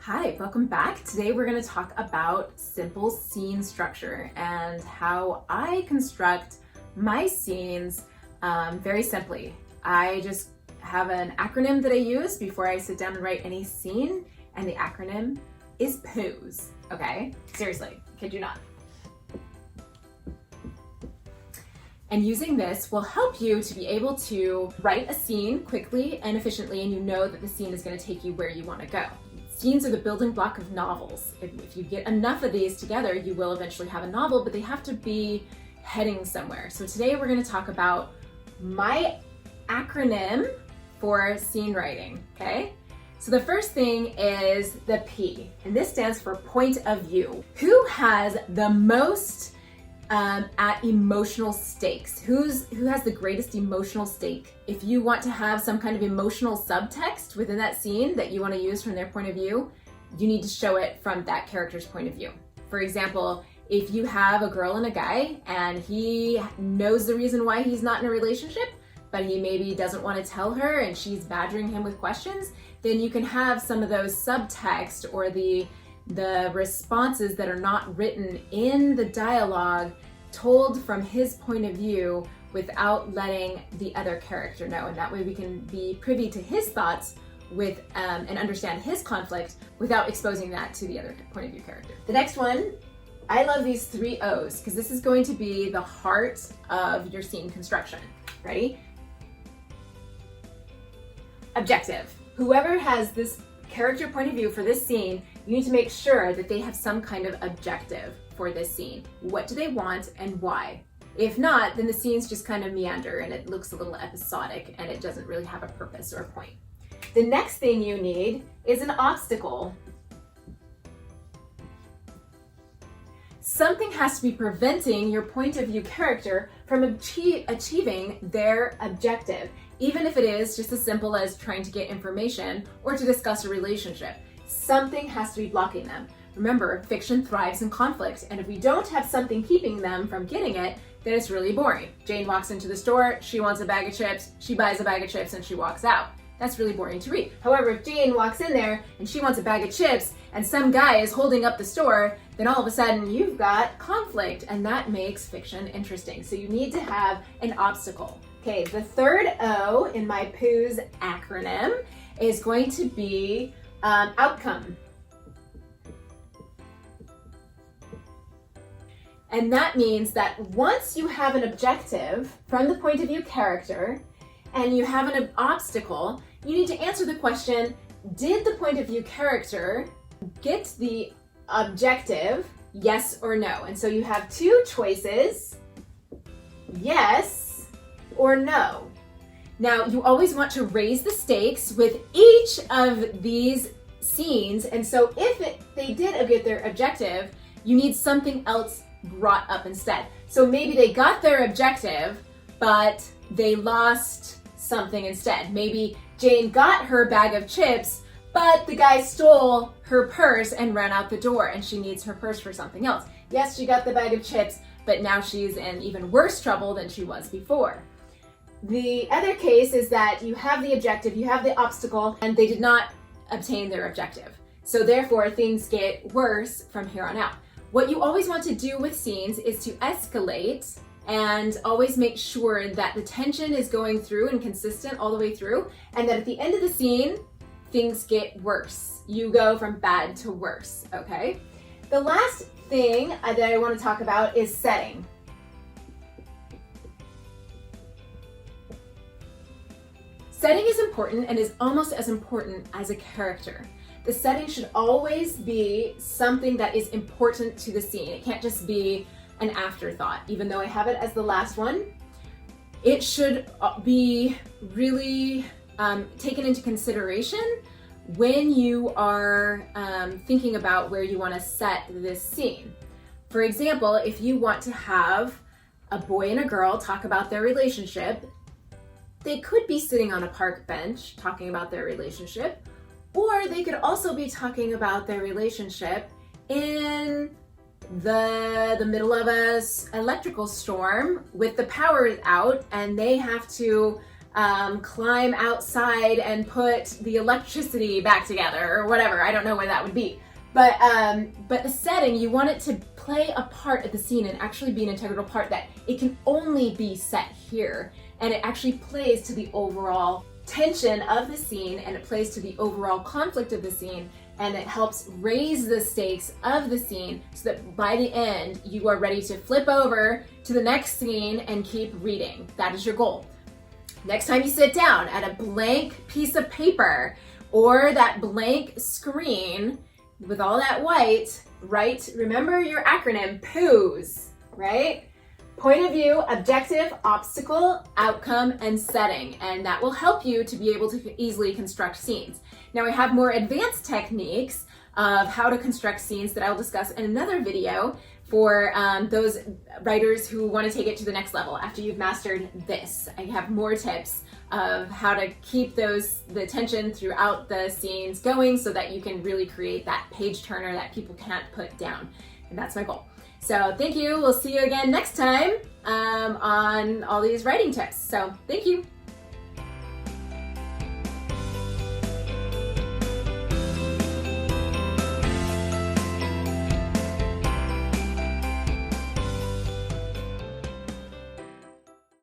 Hi, welcome back. Today we're going to talk about simple scene structure and how I construct my scenes very simply. I just have an acronym that I use before I sit down and write any scene, and the acronym is P.O.O.S. Okay? Seriously, kid you not. And using this will help you to be able to write a scene quickly and efficiently, and you know that the scene is going to take you where you want to go. Scenes are the building block of novels. If you get enough of these together, you will eventually have a novel, but they have to be heading somewhere. So today we're going to talk about my acronym for scene writing, okay? So the first thing is the P, and this stands for point of view. Who has the most at emotional stakes? Who has the greatest emotional stake? If you want to have some kind of emotional subtext within that scene that you want to use from their point of view, you need to show it from that character's point of view. For example, if you have a girl and a guy and he knows the reason why he's not in a relationship, but he maybe doesn't want to tell her and she's badgering him with questions, then you can have some of those subtext or the responses that are not written in the dialogue told from his point of view without letting the other character know. And that way we can be privy to his thoughts with and understand his conflict without exposing that to the other point of view character. The next one, I love these 3 O's because this is going to be the heart of your scene construction. Ready? Objective. Whoever has this character point of view for this scene, you need to make sure that they have some kind of objective for this scene. What do they want and why? If not, then the scenes just kind of meander and it looks a little episodic and it doesn't really have a purpose or a point. The next thing you need is an obstacle. Something has to be preventing your point of view character from achieving their objective, even if it is just as simple as trying to get information or to discuss a relationship. Something has to be blocking them. Remember, fiction thrives in conflict, and if we don't have something keeping them from getting it, then it's really boring. Jane walks into the store, she wants a bag of chips, she buys a bag of chips, and she walks out. That's really boring to read. However, if Jane walks in there and she wants a bag of chips and some guy is holding up the store, then all of a sudden you've got conflict, and that makes fiction interesting. So you need to have an obstacle. Okay, the third O in my P.O.O.S acronym is going to be outcome. And that means that once you have an objective from the point of view character and you have an obstacle, you need to answer the question, did the point of view character get the objective, yes or no? And so you have 2 choices, yes or no. Now, you always want to raise the stakes with each of these scenes, and so if they did get their objective, you need something else brought up instead. So maybe they got their objective, but they lost something instead. Maybe Jane got her bag of chips, but the guy stole her purse and ran out the door, and she needs her purse for something else. Yes, she got the bag of chips, but now she's in even worse trouble than she was before. The other case is that you have the objective, you have the obstacle, and they did not obtain their objective. So therefore, things get worse from here on out. What you always want to do with scenes is to escalate and always make sure that the tension is going through and consistent all the way through, and that at the end of the scene, things get worse. You go from bad to worse, okay? The last thing that I want to talk about is setting. Setting is important and is almost as important as a character. The setting should always be something that is important to the scene. It can't just be an afterthought, even though I have it as the last one. It should be really taken into consideration when you are thinking about where you want to set this scene. For example, if you want to have a boy and a girl talk about their relationship, they could be sitting on a park bench talking about their relationship, or they could also be talking about their relationship in the middle of a electrical storm with the power out, and they have to climb outside and put the electricity back together or whatever. I don't know what that would be. But the setting, you want it to play a part of the scene and actually be an integral part, that it can only be set here, and it actually plays to the overall tension of the scene, and it plays to the overall conflict of the scene, and it helps raise the stakes of the scene so that by the end you are ready to flip over to the next scene and keep reading. That is your goal. Next time you sit down at a blank piece of paper or that blank screen with all that white, right? Remember your acronym, P.O.O.S, right? Point of view, objective, obstacle, outcome, and setting. And that will help you to be able to easily construct scenes. Now, I have more advanced techniques of how to construct scenes that I'll discuss in another video for those writers who want to take it to the next level after you've mastered this. I have more tips of how to keep the tension throughout the scenes going so that you can really create that page turner that people can't put down. And that's my goal. So thank you. We'll see you again next time on all these writing tips. So thank you.